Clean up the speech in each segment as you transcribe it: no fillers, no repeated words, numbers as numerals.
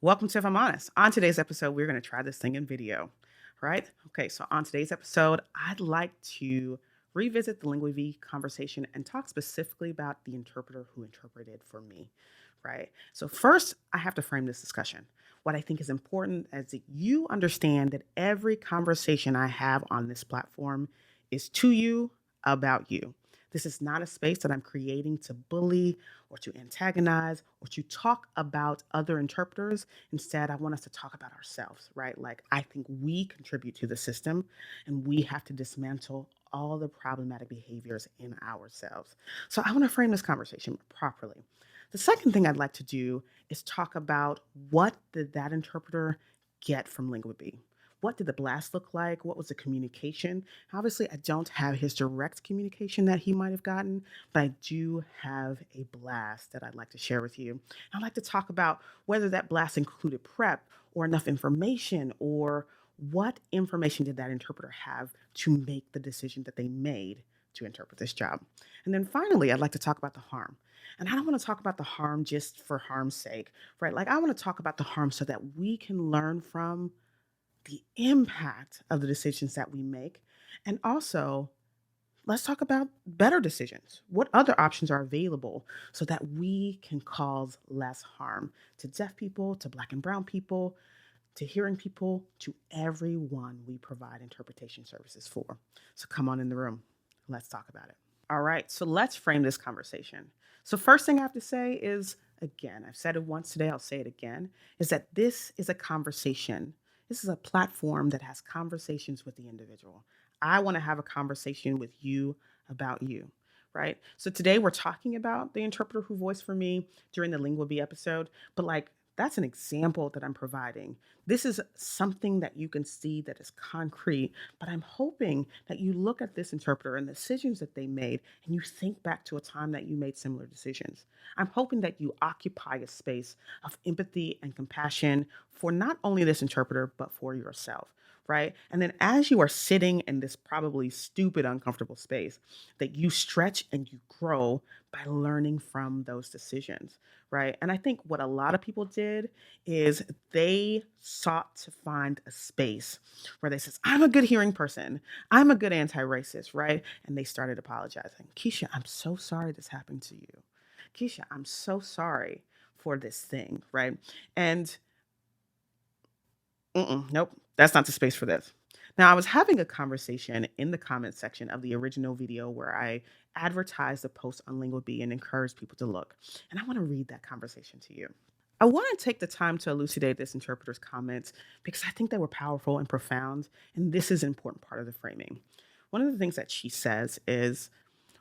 Welcome to If I'm Honest. On today's episode, we're going to try this thing in video, right? Okay, so on today's episode, I'd like to revisit the Linguabee conversation and talk specifically about the interpreter who interpreted for me, right? So, first, I have to frame this discussion. What I think is important is that you understand that every conversation I have on this platform is to you about you. This is not a space that I'm creating to bully or to antagonize or to talk about other interpreters. Instead, I want us to talk about ourselves, right? Like, I think we contribute to the system and we have to dismantle all the problematic behaviors in ourselves. So, I want to frame this conversation properly. The second thing I'd like to do is talk about what did that interpreter get from Linguabee? What did the blast look like? What was the communication? Obviously, I don't have his direct communication that he might have gotten, but I do have a blast that I'd like to share with you. I'd like to talk about whether that blast included prep or enough information, or what information did that interpreter have to make the decision that they made to interpret this job. And then finally, I'd like to talk about the harm. And I don't want to talk about the harm just for harm's sake, right? Like, I want to talk about the harm so that we can learn from the impact of the decisions that we make. And also, let's talk about better decisions. What other options are available so that we can cause less harm to deaf people, to Black and Brown people, to hearing people, to everyone we provide interpretation services for. So come on in the room. Let's talk about it. All right, so let's frame this conversation. So, first thing I have to say is, again, I've said it once today, I'll say it again, is that this is a conversation. This is a platform that has conversations with the individual. I want to have a conversation with you about you, right? So today we're talking about the interpreter who voiced for me during the Linguabee episode, but like, that's an example that I'm providing. This is something that you can see that is concrete, but I'm hoping that you look at this interpreter and the decisions that they made and you think back to a time that you made similar decisions. I'm hoping that you occupy a space of empathy and compassion for not only this interpreter, but for yourself, right? And then as you are sitting in this probably stupid, uncomfortable space, that you stretch and you grow by learning from those decisions, right? And I think what a lot of people did is they sought to find a space where they says, I'm a good hearing person. I'm a good anti-racist, right? And they started apologizing. Keisha, I'm so sorry this happened to you. Keisha, I'm so sorry for this thing, right? And nope, that's not the space for this. Now, I was having a conversation in the comment section of the original video where I advertised a post on Linguabee and encouraged people to look. And I want to read that conversation to you. I want to take the time to elucidate this interpreter's comments because I think they were powerful and profound, and this is an important part of the framing. One of the things that she says is,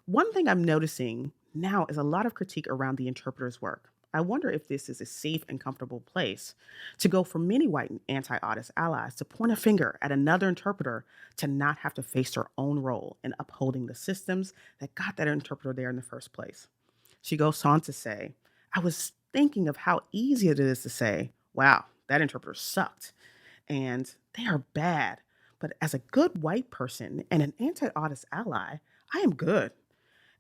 one thing I'm noticing now is a lot of critique around the interpreter's work. I wonder if this is a safe and comfortable place to go for many white anti-audist allies to point a finger at another interpreter to not have to face their own role in upholding the systems that got that interpreter there in the first place. She goes on to say, I was thinking of how easy it is to say, wow, that interpreter sucked, and they are bad. But as a good white person and an anti-audist ally, I am good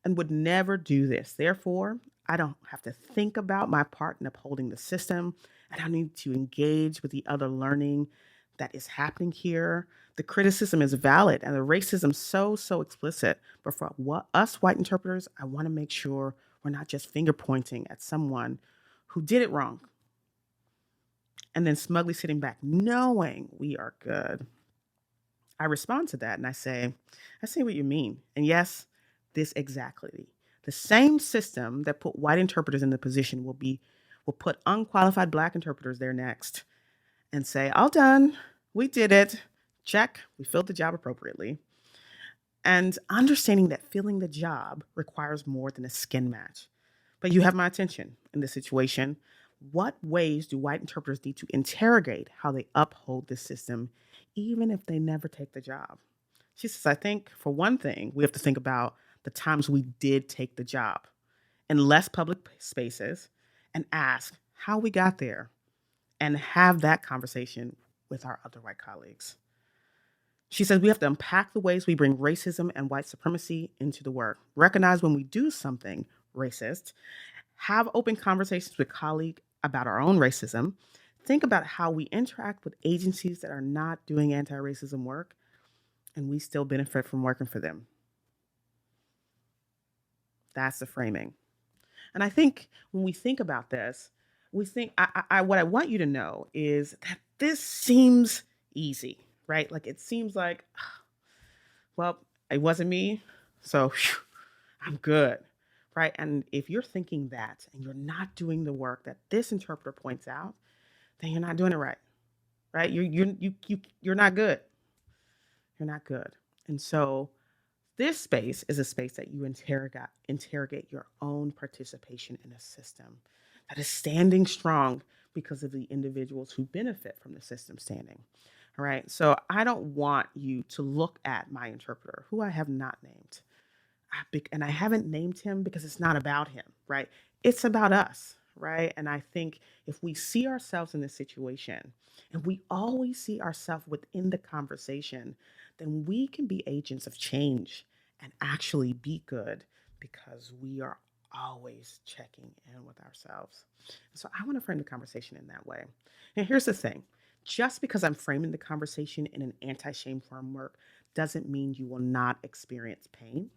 and would never do this. Therefore, I don't have to think about my part in upholding the system. I don't need to engage with the other learning that is happening here. The criticism is valid and the racism so explicit. But for us white interpreters, I want to make sure we're not just finger pointing at someone who did it wrong and then smugly sitting back knowing we are good. I respond to that and I see what you mean. And yes, this exactly. The same system that put white interpreters in the position will put unqualified Black interpreters there next and say, all done, we did it. Check, we filled the job appropriately. And understanding that filling the job requires more than a skin match. But you have my attention in this situation. What ways do white interpreters need to interrogate how they uphold this system, even if they never take the job? She says, I think for one thing, we have to think about the times we did take the job in less public spaces and ask how we got there and have that conversation with our other white colleagues. She says we have to unpack the ways we bring racism and white supremacy into the work, recognize when we do something racist, have open conversations with colleagues about our own racism, think about how we interact with agencies that are not doing anti-racism work and we still benefit from working for them. That's the framing. And I think when we think about this, we think what I want you to know is that this seems easy, right? Like it seems like, well, it wasn't me, so phew, I'm good, right? And if you're thinking that and you're not doing the work that this interpreter points out, then you're not doing it right? You're not good. You're not good. And so this space is a space that you interrogate your own participation in a system that is standing strong because of the individuals who benefit from the system standing. All right. So I don't want you to look at my interpreter, who I have not named. And I haven't named him because it's not about him, right? It's about us, right? And I think if we see ourselves in this situation and we always see ourselves within the conversation, then we can be agents of change and actually be good because we are always checking in with ourselves. So I want to frame the conversation in that way. And here's the thing, just because I'm framing the conversation in an anti shame framework doesn't mean you will not experience pain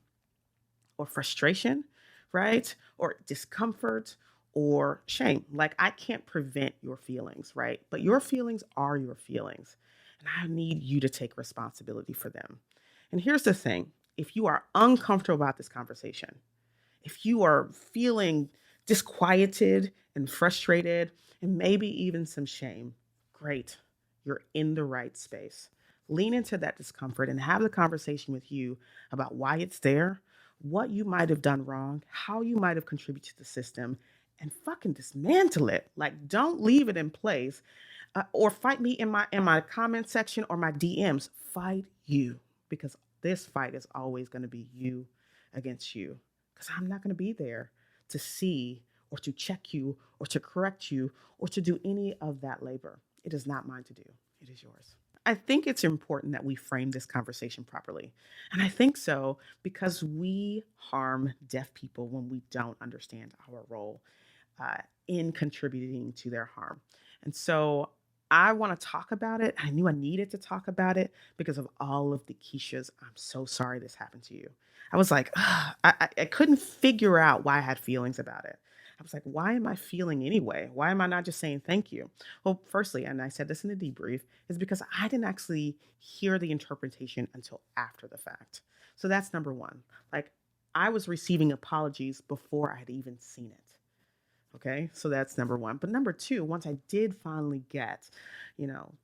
or frustration, right? Or discomfort or shame. Like I can't prevent your feelings, right? But your feelings are your feelings. And I need you to take responsibility for them. And here's the thing, if you are uncomfortable about this conversation, if you are feeling disquieted and frustrated and maybe even some shame, great. You're in the right space. Lean into that discomfort and have the conversation with you about why it's there, what you might have done wrong, how you might have contributed to the system, and fucking dismantle it. Like, don't leave it in place, or fight me in my comment section or my DMs. Fight you because this fight is always going to be you against you because I'm not going to be there to see or to check you or to correct you or to do any of that labor. It is not mine to do, it is yours. I think it's important that we frame this conversation properly. And I think so because we harm deaf people when we don't understand our role uh, in contributing to their harm. And so I want to talk about it. I knew I needed to talk about it because of all of the Keishas. I'm so sorry this happened to you. I was like, ugh, I couldn't figure out why I had feelings about it. I was like, why am I feeling anyway? Why am I not just saying thank you? Well, firstly, and I said this in the debrief, is because I didn't actually hear the interpretation until after the fact. So that's number one. Like, I was receiving apologies before I had even seen it. Okay, so that's number one. But number two, once I did finally get,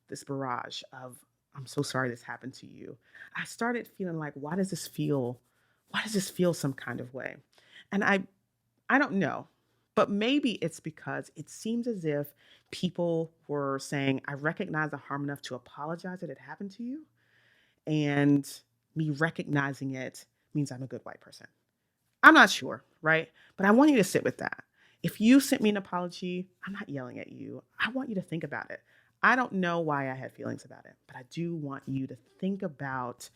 this barrage of, I'm so sorry this happened to you, I started feeling like, why does this feel? Why does this feel some kind of way? And I don't know, but maybe it's because it seems as if people were saying, I recognize the harm enough to apologize that it happened to you. And me recognizing it means I'm a good white person. I'm not sure, right? But I want you to sit with that. If you sent me an apology, I'm not yelling at you. I want you to think about it. I don't know why I had feelings about it, but I do want you to think about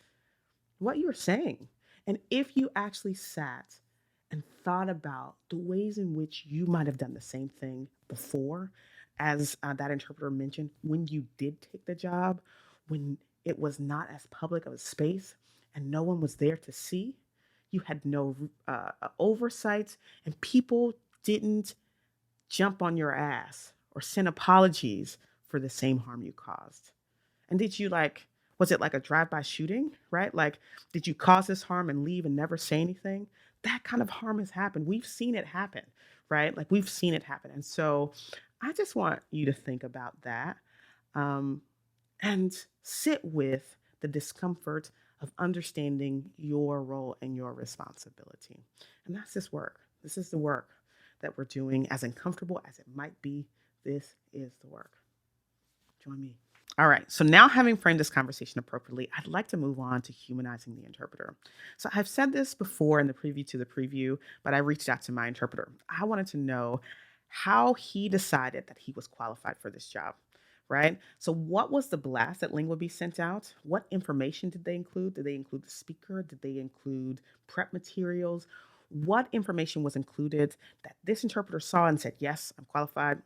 what you were saying. And if you actually sat and thought about the ways in which you might have done the same thing before, as that interpreter mentioned, when you did take the job, when it was not as public of a space and no one was there to see, you had no oversight, and people didn't jump on your ass or send apologies for the same harm you caused. And did you was it like a drive-by shooting, right? Like, did you cause this harm and leave and never say anything? That kind of harm has happened. We've seen it happen, right? Like, we've seen it happen. And so I just want you to think about that, um, and sit with the discomfort of understanding your role and your responsibility. And that's this work. This is the work that we're doing, as uncomfortable as it might be. This is the work. Join me. All right. So now, having framed this conversation appropriately, I'd like to move on to humanizing the interpreter. So I've said this before in the preview to the preview, but I reached out to my interpreter. I wanted to know how he decided that he was qualified for this job, right? So what was the blast that Linguabee sent out? What information did they include? Did they include the speaker? Did they include prep materials? What information was included that this interpreter saw and said, yes, I'm qualified.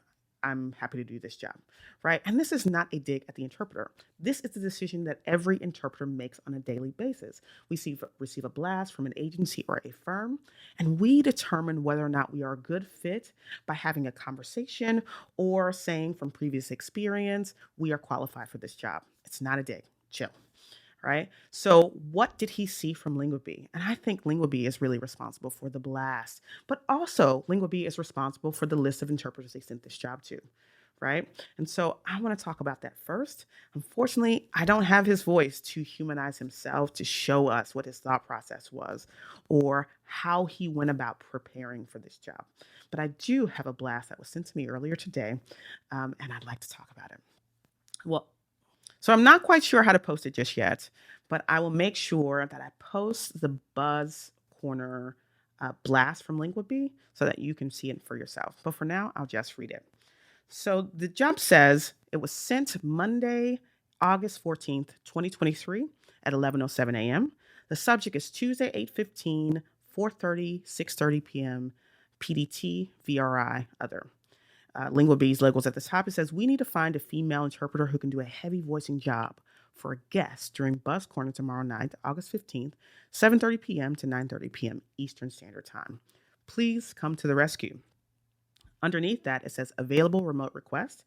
I'm happy to do this job, right? And this is not a dig at the interpreter. This is the decision that every interpreter makes on a daily basis. We receive a blast from an agency or a firm, and we determine whether or not we are a good fit by having a conversation or saying from previous experience, we are qualified for this job. It's not a dig. Chill. Right. So, what did he see from Linguabee? And I think Linguabee is really responsible for the blast, but also Linguabee is responsible for the list of interpreters they sent this job to. Right. And so I want to talk about that first. Unfortunately, I don't have his voice to humanize himself to show us what his thought process was or how he went about preparing for this job. But I do have a blast that was sent to me earlier today, and I'd like to talk about it. Well, so I'm not quite sure how to post it just yet, but I will make sure that I post the Buzz Corner blast from Linguabee so that you can see it for yourself. But for now, I'll just read it. So the job says it was sent Monday, August 14th, 2023 at 11:07 a.m. The subject is Tuesday, 8:15, 4:30, 6:30 p.m. PDT, VRI, other. Linguabee's logos at the top. It says, we need to find a female interpreter who can do a heavy voicing job for a guest during Buzz Corner tomorrow night, August 15th, 7:30 p.m. to 9:30 p.m. Eastern Standard Time. Please come to the rescue. Underneath that, it says available remote request.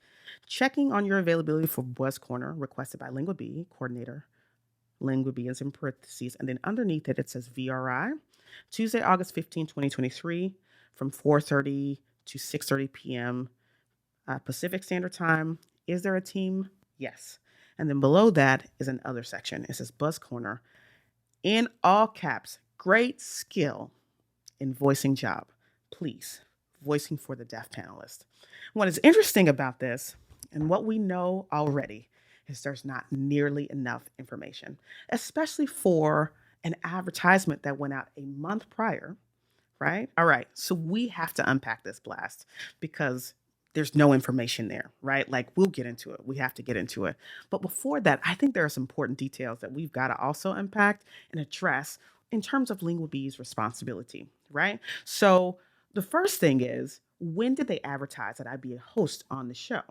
Checking on your availability for Buzz Corner requested by Linguabee, coordinator. Linguabee is in parentheses. And then underneath it, it says VRI, Tuesday, August 15th, 2023, from 4:30 to 6:30 p.m. Pacific Standard Time. Is there a team? Yes. And then below that is another section. It says Buzz Corner. In all caps, great skill in voicing job. Please, voicing for the deaf panelist. What is interesting about this, and what we know already, is there's not nearly enough information, especially for an advertisement that went out a month prior, right? All right, so we have to unpack this blast because there's no information there, right? Like we'll get into it. We have to get into it. But before that, I think there are some important details that we've got to also unpack and address in terms of Linguabee's responsibility, right? So the first thing is, when did they advertise that I'd be a host on the show?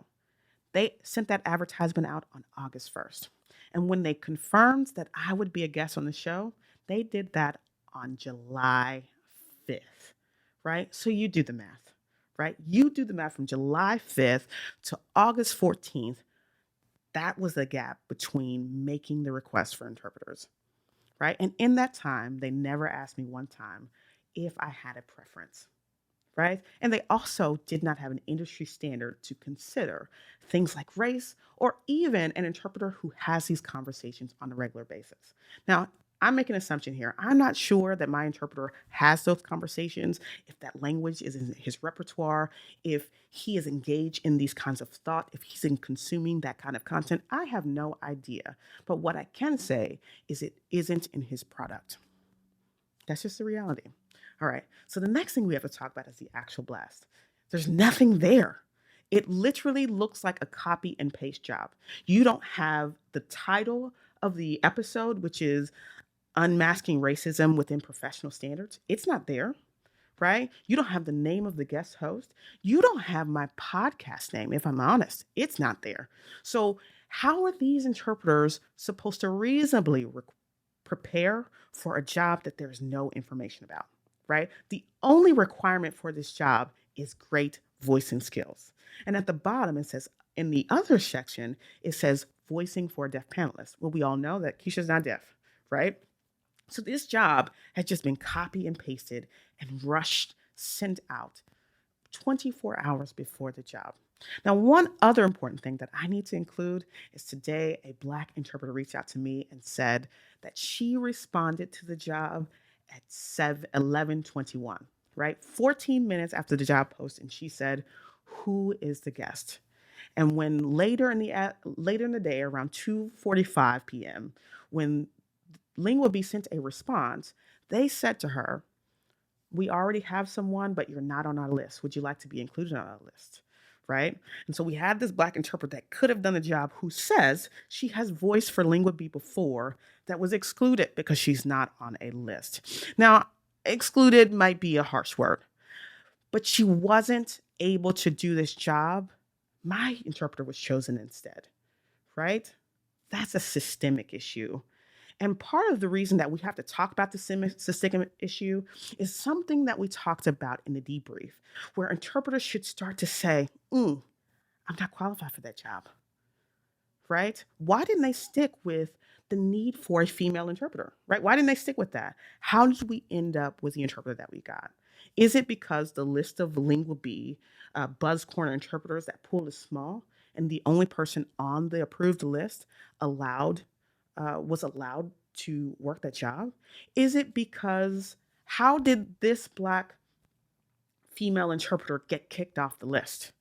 They sent that advertisement out on August 1st. And when they confirmed that I would be a guest on the show, they did that on July 5th, right? So you do the math, right? You do the math from July 5th to August 14th. That was the gap between making the request for interpreters, right? And in that time, they never asked me one time if I had a preference, right? And they also did not have an industry standard to consider things like race or even an interpreter who has these conversations on a regular basis. Now, I'm making an assumption here. I'm not sure that my interpreter has those conversations, if that language is in his repertoire, if he is engaged in these kinds of thought, if he's in consuming that kind of content. I have no idea. But what I can say is it isn't in his product. That's just the reality. All right. So the next thing we have to talk about is the actual blast. There's nothing there. It literally looks like a copy and paste job. You don't have the title of the episode, which is Unmasking Racism Within Professional Standards. It's not there, right? You don't have the name of the guest host. You don't have my podcast name, if I'm honest. It's not there. So how are these interpreters supposed to reasonably prepare for a job that there's no information about, right? The only requirement for this job is great voicing skills. And at the bottom, it says, in the other section, it says voicing for a deaf panelist. Well, we all know that Keisha's not deaf, right? So this job has just been copy and pasted and rushed, sent out 24 hours before the job. Now, one other important thing that I need to include is today a Black interpreter reached out to me and said that she responded to the job at 11:21, right? 14 minutes after the job post, and she said, "Who is the guest?" And when later in the day, around 2:45 p.m., when Linguabee sent a response, they said to her, "We already have someone, but you're not on our list. Would you like to be included on our list?" Right? And so we had this Black interpreter that could have done the job who says she has voiced for Linguabee before that was excluded because she's not on a list. Now, excluded might be a harsh word, but she wasn't able to do this job My interpreter was chosen instead, right? That's a systemic issue. And part of the reason that we have to talk about the systemic issue is something that we talked about in the debrief, where interpreters should start to say, I'm not qualified for that job, right? Why didn't they stick with the need for a female interpreter, right? Why didn't they stick with that? How did we end up with the interpreter that we got? Is it because the list of Linguabee Buzz Corner interpreters, that pool is small, and the only person on the approved list allowed was allowed to work that job? Is it because how did this Black female interpreter get kicked off the list?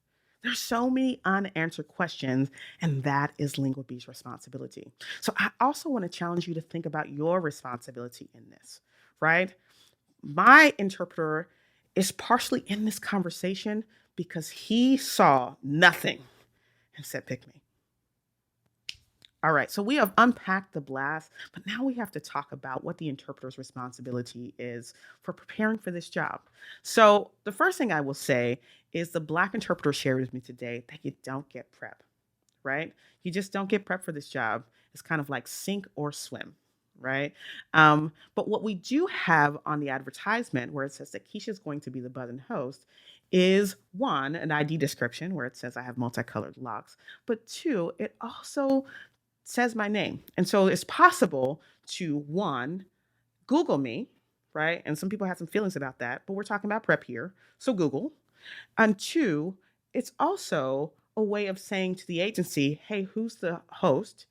There's so many unanswered questions, and that is Linguabee's responsibility. So I also want to challenge you to think about your responsibility in this, right? My interpreter is partially in this conversation because he saw nothing and said, pick me. All right, so we have unpacked the blast, but now we have to talk about what the interpreter's responsibility is for preparing for this job. So, the first thing I will say is the Black interpreter shared with me today that you don't get prep, right? You just don't get prep for this job. It's kind of like sink or swim, right? But what we do have on the advertisement, where it says that Keisha's going to be the buzz and host, is one, an ID description where it says I have multicolored locks, but two, it also says my name. And so it's possible to, one, Google me, right? And some people have some feelings about that, but we're talking about prep here. So Google. And two, it's also a way of saying to the agency, hey, who's the host?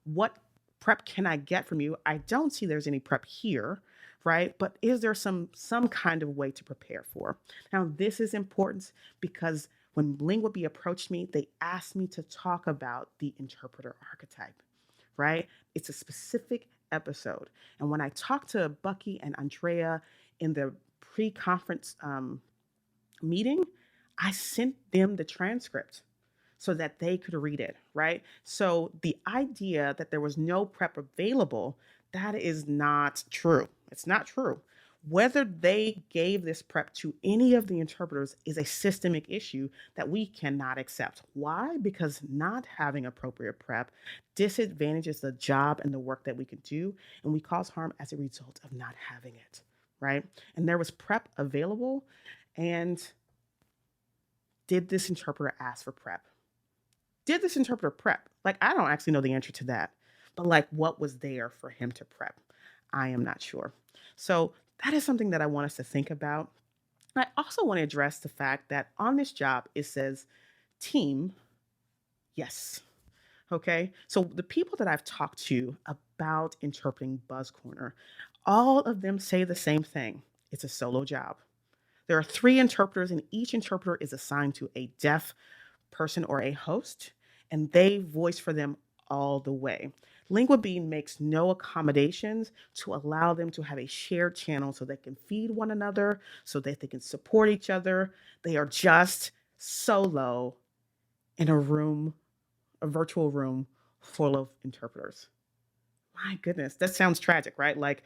What prep can I get from you? I don't see there's any prep here, right? But is there some kind of way to prepare for? Now, this is important because when Linguabee approached me, they asked me to talk about the interpreter archetype, right? It's a specific episode. And when I talked to Bucky and Andrea in the pre-conference meeting, I sent them the transcript so that they could read it, right? So the idea that there was no prep available, that is not true. It's not true. Whether they gave this prep to any of the interpreters is a systemic issue that we cannot accept. Why? Because not having appropriate prep disadvantages the job and the work that we can do, and we cause harm as a result of not having it, right? And there was prep available, and did this interpreter ask for prep? Did this interpreter prep? Like, I don't actually know the answer to that, but like, what was there for him to prep? I am not sure. So that is something that I want us to think about. I also want to address the fact that on this job, it says team, yes. Okay. So the people that I've talked to about interpreting Buzz Corner, all of them say the same thing. It's a solo job. There are 3 interpreters, and each interpreter is assigned to a deaf person or a host, and they voice for them all the way. Linguabee makes no accommodations to allow them to have a shared channel so they can feed one another, so that they can support each other. They are just solo in a room, a virtual room full of interpreters. My goodness, that sounds tragic, right? Like,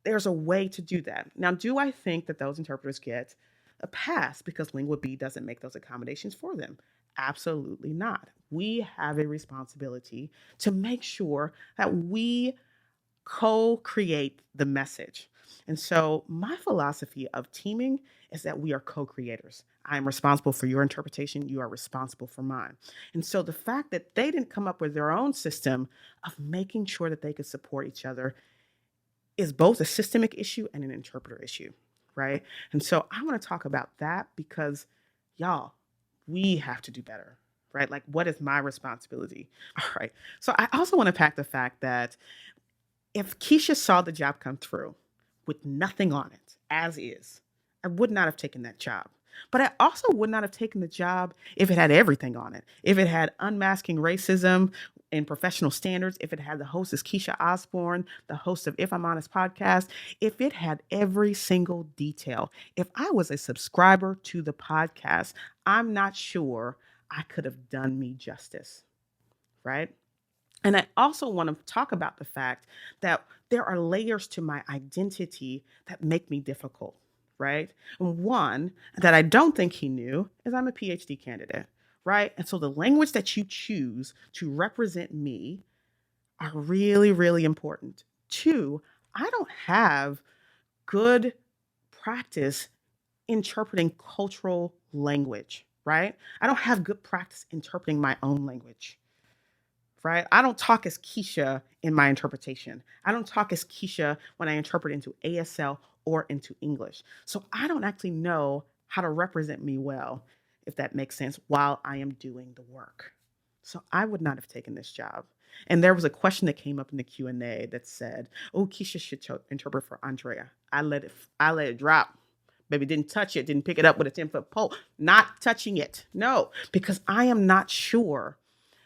there's a way to do that. Now, do I think that those interpreters get a pass because Linguabee doesn't make those accommodations for them? Absolutely not. We have a responsibility to make sure that we co-create the message. And so my philosophy of teaming is that we are co-creators. I'm responsible for your interpretation. You are responsible for mine. And so the fact that they didn't come up with their own system of making sure that they could support each other is both a systemic issue and an interpreter issue, right? And so I want to talk about that because, y'all, we have to do better, right? Like, what is my responsibility? All right. So I also want to pack the fact that if Keisha saw the job come through with nothing on it, as is, I would not have taken that job. But I also would not have taken the job if it had everything on it. If it had unmasking racism in professional standards, if it had the host is Keisha Osborne, the host of If I'm Honest podcast, if it had every single detail, if I was a subscriber to the podcast, I'm not sure I could have done me justice, right? And I also want to talk about the fact that there are layers to my identity that make me difficult, right? And one that I don't think he knew is I'm a PhD candidate. right? And so the language that you choose to represent me are really, really important. Two, I don't have good practice interpreting cultural language, right? I don't have good practice interpreting my own language, right? I don't talk as Keisha in my interpretation. I don't talk as Keisha when I interpret into ASL or into English. So I don't actually know how to represent me well, if that makes sense, while I am doing the work. So I would not have taken this job. And there was a question that came up in the Q&A that said, "Oh, Keisha should interpret for Andrea." I let it drop. Baby didn't touch it, didn't pick it up with a 10-foot pole. Not touching it. No, because I am not sure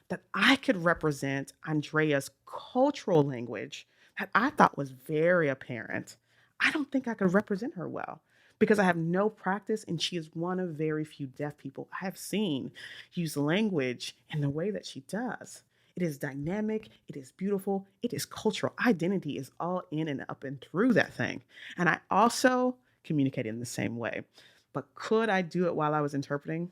that I could represent Andrea's cultural language that I thought was very apparent. I don't think I could represent her well because I have no practice, and she is one of very few deaf people I have seen use language in the way that she does. It is dynamic, it is beautiful, it is cultural. Identity is all in and up and through that thing. And I also communicate in the same way. But could I do it while I was interpreting?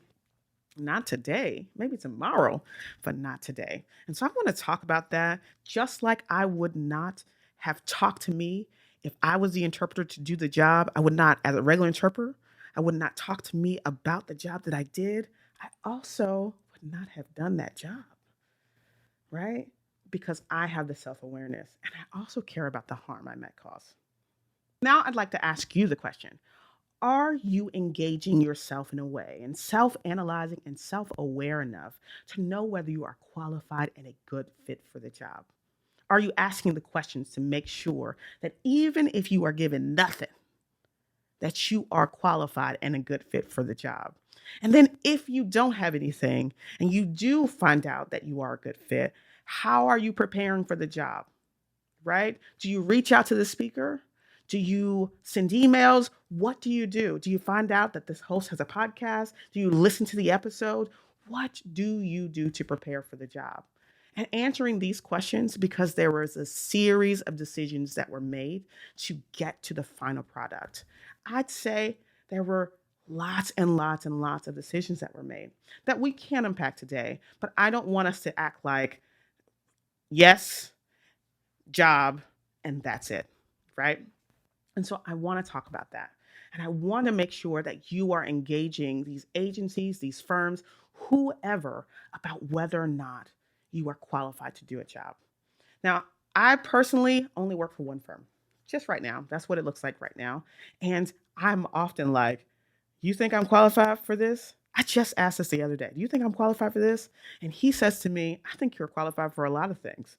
Not today, maybe tomorrow, but not today. And so I want to talk about that, just like I would not have talked to me if I was the interpreter to do the job. I would not, as a regular interpreter, I would not talk to me about the job that I did. I also would not have done that job, right? Because I have the self awareness and I also care about the harm I might cause. Now I'd like to ask you the question: are you engaging yourself in a way and self analyzing and self aware enough to know whether you are qualified and a good fit for the job? Are you asking the questions to make sure that even if you are given nothing, that you are qualified and a good fit for the job? And then if you don't have anything and you do find out that you are a good fit, how are you preparing for the job? Right? Do you reach out to the speaker? Do you send emails? What do you do? Do you find out that this host has a podcast? Do you listen to the episode? What do you do to prepare for the job? And answering these questions, because there was a series of decisions that were made to get to the final product. I'd say there were lots and lots and lots of decisions that were made that we can unpack today, but I don't want us to act like, yes, job, and that's it, right? And so I want to talk about that. And I want to make sure that you are engaging these agencies, these firms, whoever, about whether or not you are qualified to do a job. Now, I personally only work for one firm, just right now. That's what it looks like right now. And I'm often like, "You think I'm qualified for this?" I just asked this the other day. "Do you think I'm qualified for this?" And he says to me, "I think you're qualified for a lot of things.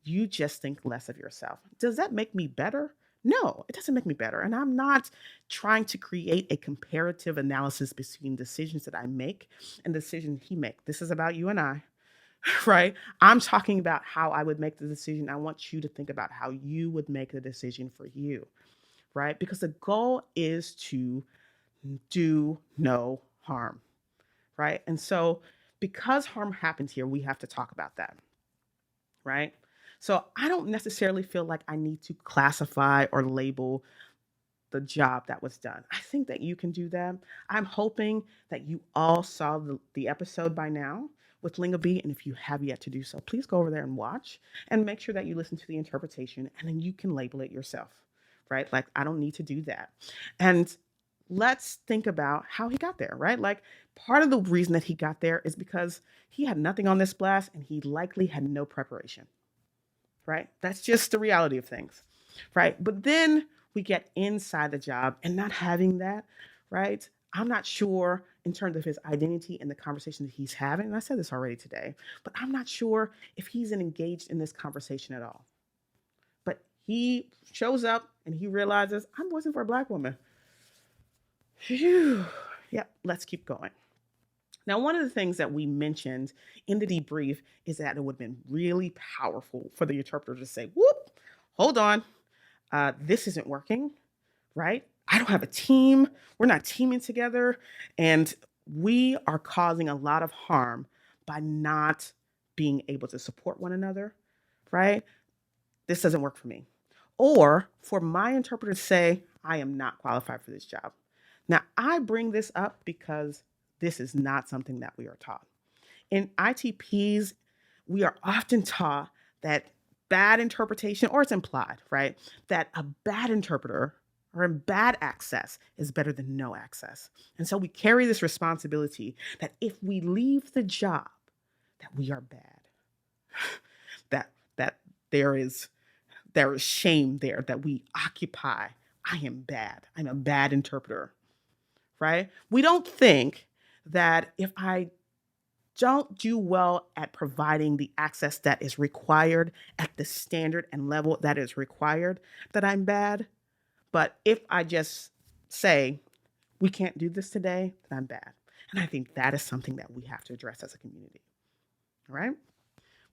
You just think less of yourself." Does that make me better? No, it doesn't make me better. And I'm not trying to create a comparative analysis between decisions that I make and decisions he makes. This is about you and I, right? I'm talking about how I would make the decision. I want you to think about how you would make the decision for you, right? Because the goal is to do no harm, right? And so because harm happens here, we have to talk about that, right? So I don't necessarily feel like I need to classify or label the job that was done. I think that you can do that. I'm hoping that you all saw the episode by now with Linguabee. And if you have yet to do so, please go over there and watch and make sure that you listen to the interpretation and then you can label it yourself, right? Like, I don't need to do that. And let's think about how he got there, right? Like, part of the reason that he got there is because he had nothing on this blast and he likely had no preparation, right? That's just the reality of things, right? But then we get inside the job and not having that, right? I'm not sure in terms of his identity and the conversation that he's having. And I said this already today, but I'm not sure if he's engaged in this conversation at all. But he shows up and he realizes, I'm voicing for a Black woman. Phew. Yep, let's keep going. Now, one of the things that we mentioned in the debrief is that it would have been really powerful for the interpreter to say, "Whoop, hold on, this isn't working, right? I don't have a team. We're not teaming together. And we are causing a lot of harm by not being able to support one another, right? This doesn't work for me." Or for my interpreter to say, "I am not qualified for this job." Now, I bring this up because this is not something that we are taught. In ITPs, we are often taught that bad interpretation, or it's implied, right? That a bad interpreter or a bad access is better than no access. And so we carry this responsibility that if we leave the job, that we are bad. That there is there is shame there that we occupy. I am bad. I'm a bad interpreter, right? We don't think that if I don't do well at providing the access that is required at the standard and level that is required, that I'm bad. But if I just say, we can't do this today, then I'm bad. And I think that is something that we have to address as a community, right?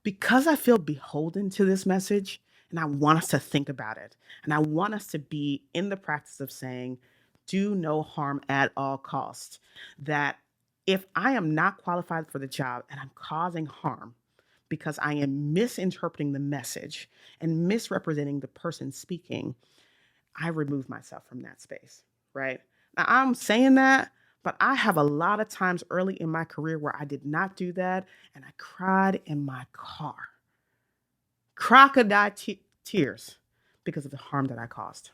Because I feel beholden to this message and I want us to think about it. And I want us to be in the practice of saying, do no harm at all costs. That if I am not qualified for the job and I'm causing harm because I am misinterpreting the message and misrepresenting the person speaking, I remove myself from that space, right? Now, I'm saying that, but I have a lot of times early in my career where I did not do that, and I cried in my car, crocodile tears, because of the harm that I caused.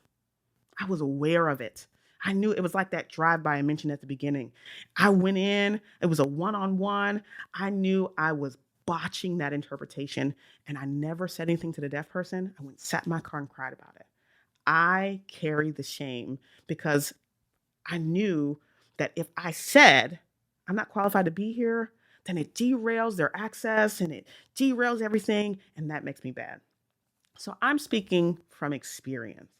I was aware of it. I knew it was like that drive by I mentioned at the beginning. I went in, it was a one on one. I knew I was botching that interpretation, and I never said anything to the deaf person. I went, sat in my car, and cried about it. I carry the shame because I knew that if I said, I'm not qualified to be here, then it derails their access and it derails everything. And that makes me bad. So I'm speaking from experience,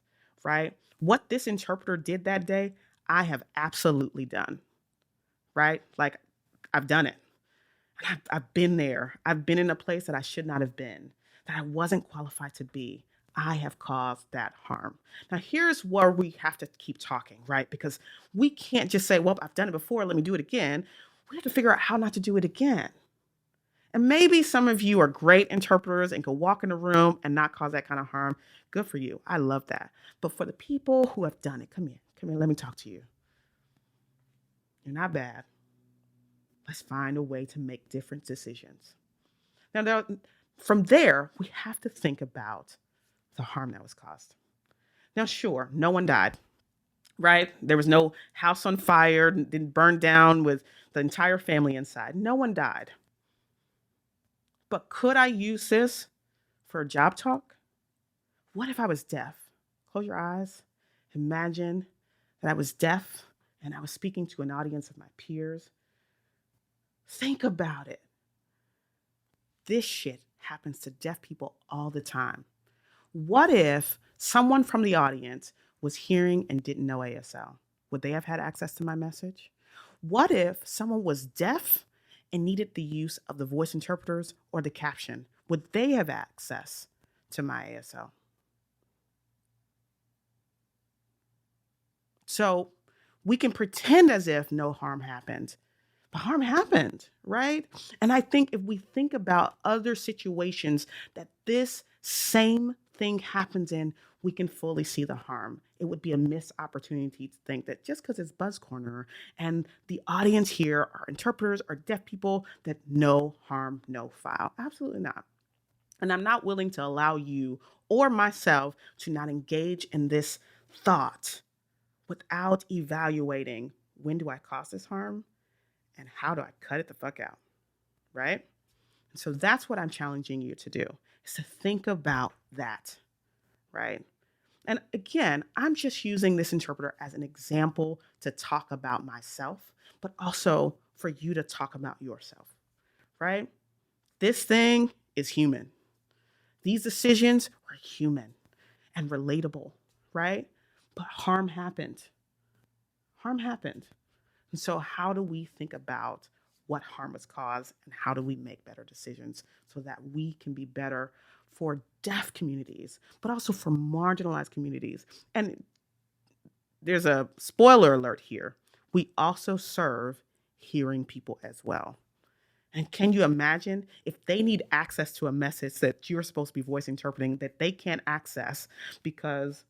right? What this interpreter did that day, I have absolutely done, right? Like I've done it. I've been there. I've been in a place that I should not have been, that I wasn't qualified to be. I have caused that harm. Now, here's where we have to keep talking, right? Because we can't just say, well, I've done it before, let me do it again. We have to figure out how not to do it again. And maybe some of you are great interpreters and can walk in a room and not cause that kind of harm. Good for you. I love that. But for the people who have done it, come here, let me talk to you. You're not bad. Let's find a way to make different decisions. Now, from there, we have to think about the harm that was caused. Now, sure, no one died, right? There was no house on fire, didn't burn down with the entire family inside. No one died. But could I use this for a job talk? What if I was deaf? Close your eyes. Imagine that I was deaf and I was speaking to an audience of my peers. Think about it. This shit happens to deaf people all the time. What if someone from the audience was hearing and didn't know ASL? Would they have had access to my message? What if someone was deaf and needed the use of the voice interpreters or the caption? Would they have access to my ASL? So we can pretend as if no harm happened, but harm happened, right? And I think if we think about other situations that this same thing happens in, we can fully see the harm. It would be a missed opportunity to think that just because it's Buzz Corner and the audience here are interpreters or deaf people, that no harm, no foul. Absolutely not. And I'm not willing to allow you or myself to not engage in this thought without evaluating, when do I cause this harm and how do I cut it the fuck out, right? And so that's what I'm challenging you to do, is to think about that, right? And again, I'm just using this interpreter as an example to talk about myself, but also for you to talk about yourself, right? This thing is human. These decisions are human and relatable, right? But harm happened. Harm happened. And so, how do we think about what harm was caused and how do we make better decisions so that we can be better for deaf communities, but also for marginalized communities? And there's a spoiler alert here. We also serve hearing people as well. And can you imagine if they need access to a message that you're supposed to be voice interpreting that they can't access because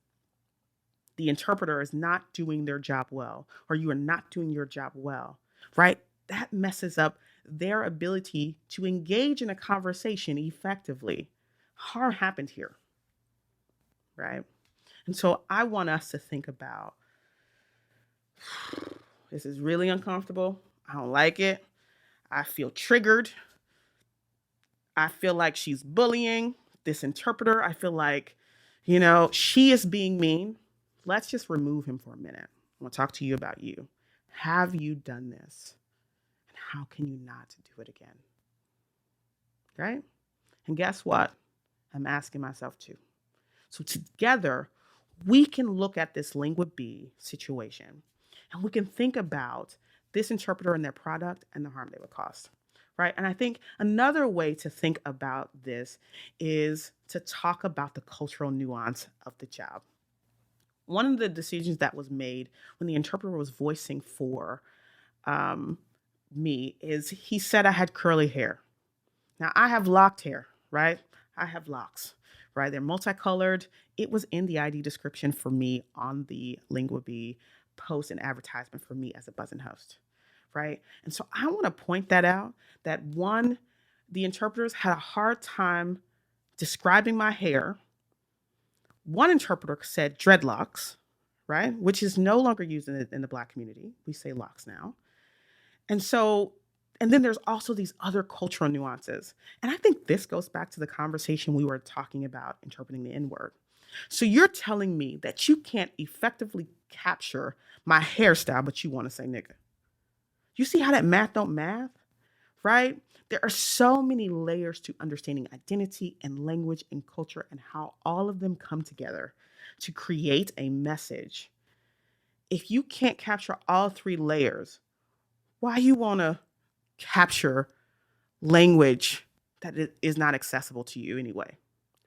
the interpreter is not doing their job well, or you are not doing your job well, right? That messes up their ability to engage in a conversation effectively. Harm happened here, right? And so I want us to think about this is really uncomfortable. I don't like it. I feel triggered. I feel like she's bullying this interpreter. I feel like, she is being mean. Let's just remove him for a minute. I want to talk to you about you. Have you done this? And how can you not do it again? Right? And guess what? I'm asking myself too. So together, we can look at this Linguabee situation and we can think about this interpreter and their product and the harm they would cause. Right. And I think another way to think about this is to talk about the cultural nuance of the job. One of the decisions that was made when the interpreter was voicing for um, me is he said I had curly hair. Now I have locked hair, right? I have locks, right? They're multicolored. It was in the ID description for me on the Linguabee post and advertisement for me as a buzzing host, right? And so I want to point that out that one, the interpreters had a hard time describing my hair. One interpreter said dreadlocks, right? Which is no longer used in the Black community. We say locks now. And so, and then there's also these other cultural nuances. And I think this goes back to the conversation we were talking about interpreting the N word. So you're telling me that you can't effectively capture my hairstyle, but you want to say nigga. You see how that math don't math, right? There are so many layers to understanding identity and language and culture and how all of them come together to create a message. If you can't capture all three layers, why you want to capture language that is not accessible to you anyway,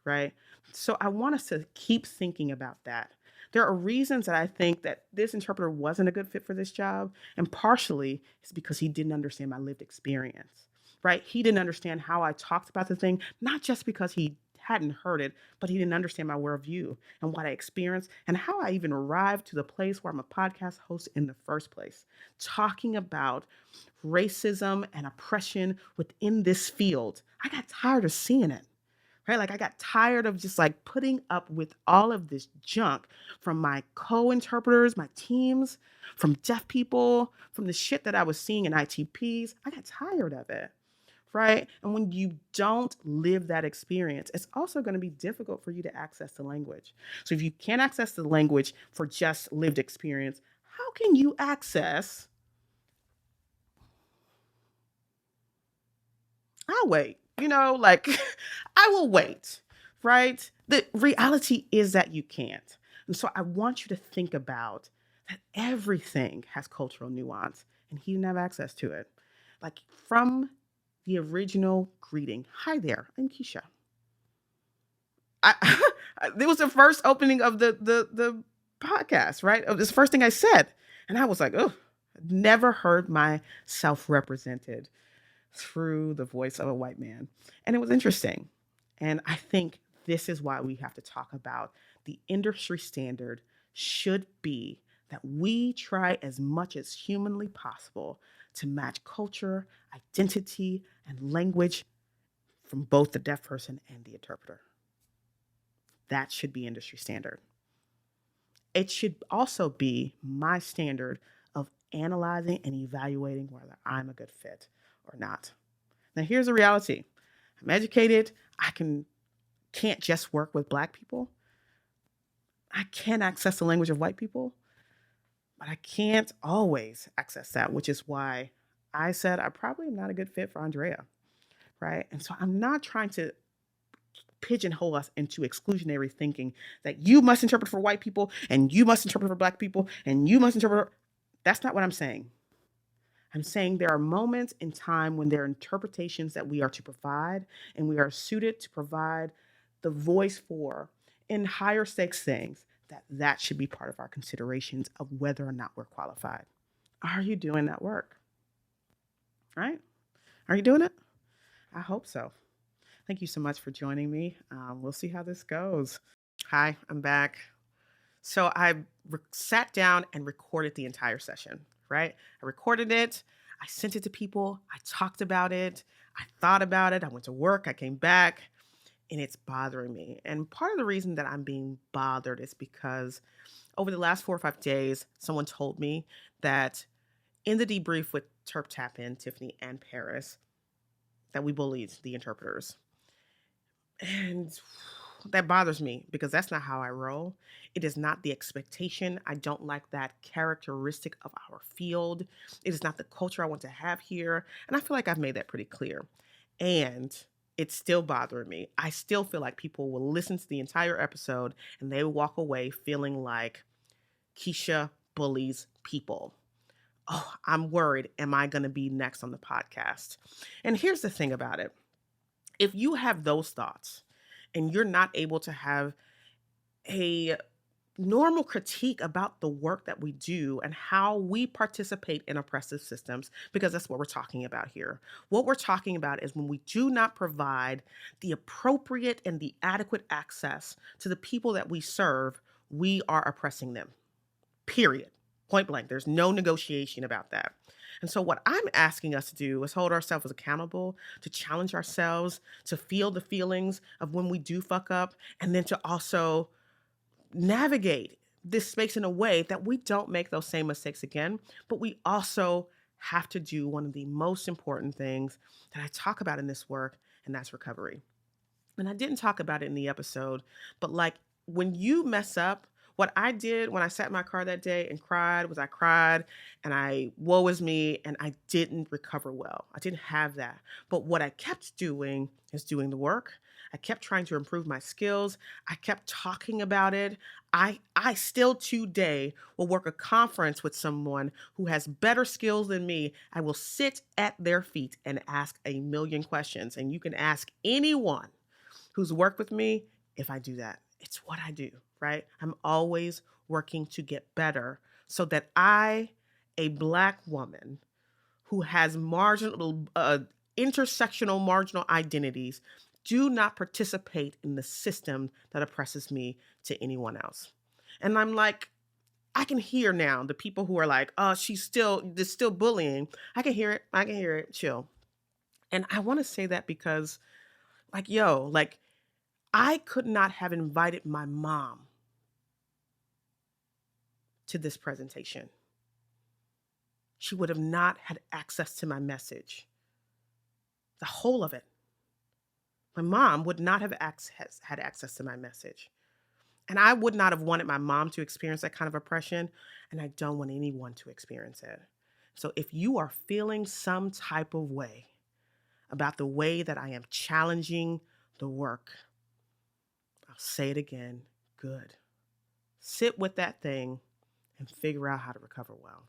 right? So I want us to keep thinking about that. There are reasons that I think that this interpreter wasn't a good fit for this job, and partially it's because he didn't understand my lived experience, right? He didn't understand how I talked about the thing, not just because he hadn't heard it, but he didn't understand my worldview and what I experienced and how I even arrived to the place where I'm a podcast host in the first place, talking about racism and oppression within this field. I got tired of seeing it, right? Like I got tired of just like putting up with all of this junk from my co-interpreters, my teams, from deaf people, from the shit that I was seeing in ITPs. I got tired of it, right? And when you don't live that experience, it's also going to be difficult for you to access the language. So if you can't access the language for just lived experience, how can you access? I'll wait. Like I will wait, right? The reality is that you can't. And so I want you to think about that everything has cultural nuance and he didn't have access to it. Like from the original greeting, hi there, I'm Keisha. I, it was the first opening of the podcast, right? It was the first thing I said. And I was like, oh, never heard myself represented through the voice of a white man. And it was interesting. And I think this is why we have to talk about the industry standard should be that we try as much as humanly possible to match culture, identity, and language from both the deaf person and the interpreter. That should be industry standard. It should also be my standard of analyzing and evaluating whether I'm a good fit or not. Now, here's the reality. I'm educated. I can't just work with Black people. I can access the language of white people, but I can't always access that, which is why I said I probably am not a good fit for Andrea, right? And so I'm not trying to pigeonhole us into exclusionary thinking that you must interpret for white people and you must interpret for Black people and you must interpret. That's not what I'm saying. I'm saying there are moments in time when there are interpretations that we are to provide and we are suited to provide the voice for in higher stakes things that should be part of our considerations of whether or not we're qualified. Are you doing that work? Right? Are you doing it? I hope so. Thank you so much for joining me. We'll see how this goes. Hi, I'm back. So I sat down and recorded the entire session, right? I recorded it. I sent it to people. I talked about it. I thought about it. I went to work. I came back and it's bothering me. And part of the reason that I'm being bothered is because over the last 4 or 5 days, someone told me that in the debrief with Terp Tapin, Tiffany, and Paris, that we bullied the interpreters. And that bothers me because that's not how I roll. It is not the expectation. I don't like that characteristic of our field. It is not the culture I want to have here. And I feel like I've made that pretty clear. And it's still bothering me. I still feel like people will listen to the entire episode and they walk away feeling like Keisha bullies people. Oh, I'm worried. Am I going to be next on the podcast? And here's the thing about it, if you have those thoughts and you're not able to have a normal critique about the work that we do and how we participate in oppressive systems, because that's what we're talking about here. What we're talking about is when we do not provide the appropriate and the adequate access to the people that we serve, we are oppressing them. Period. Point blank. There's no negotiation about that. And so, what I'm asking us to do is hold ourselves accountable, to challenge ourselves, to feel the feelings of when we do fuck up, and then to also navigate this space in a way that we don't make those same mistakes again. But we also have to do one of the most important things that I talk about in this work, and that's recovery. And I didn't talk about it in the episode, but like when you mess up, what I did when I sat in my car that day and cried was I cried and I woe is me and I didn't recover well. I didn't have that. But what I kept doing is doing the work. I kept trying to improve my skills. I kept talking about it. I still today will work a conference with someone who has better skills than me. I will sit at their feet and ask a million questions. And you can ask anyone who's worked with me if I do that. It's what I do, right? I'm always working to get better so that I, a Black woman who has intersectional marginal identities, do not participate in the system that oppresses me to anyone else. And I'm like, I can hear now the people who are like, oh, there's still bullying. I can hear it. I can hear it. Chill. And I want to say that because, like, yo, like, I could not have invited my mom to this presentation. She would have not had access to my message, the whole of it. My mom would not have had access to my message. And I would not have wanted my mom to experience that kind of oppression, and I don't want anyone to experience it. So if you are feeling some type of way about the way that I am challenging the work, I'll say it again, good. Sit with that thing and figure out how to recover well.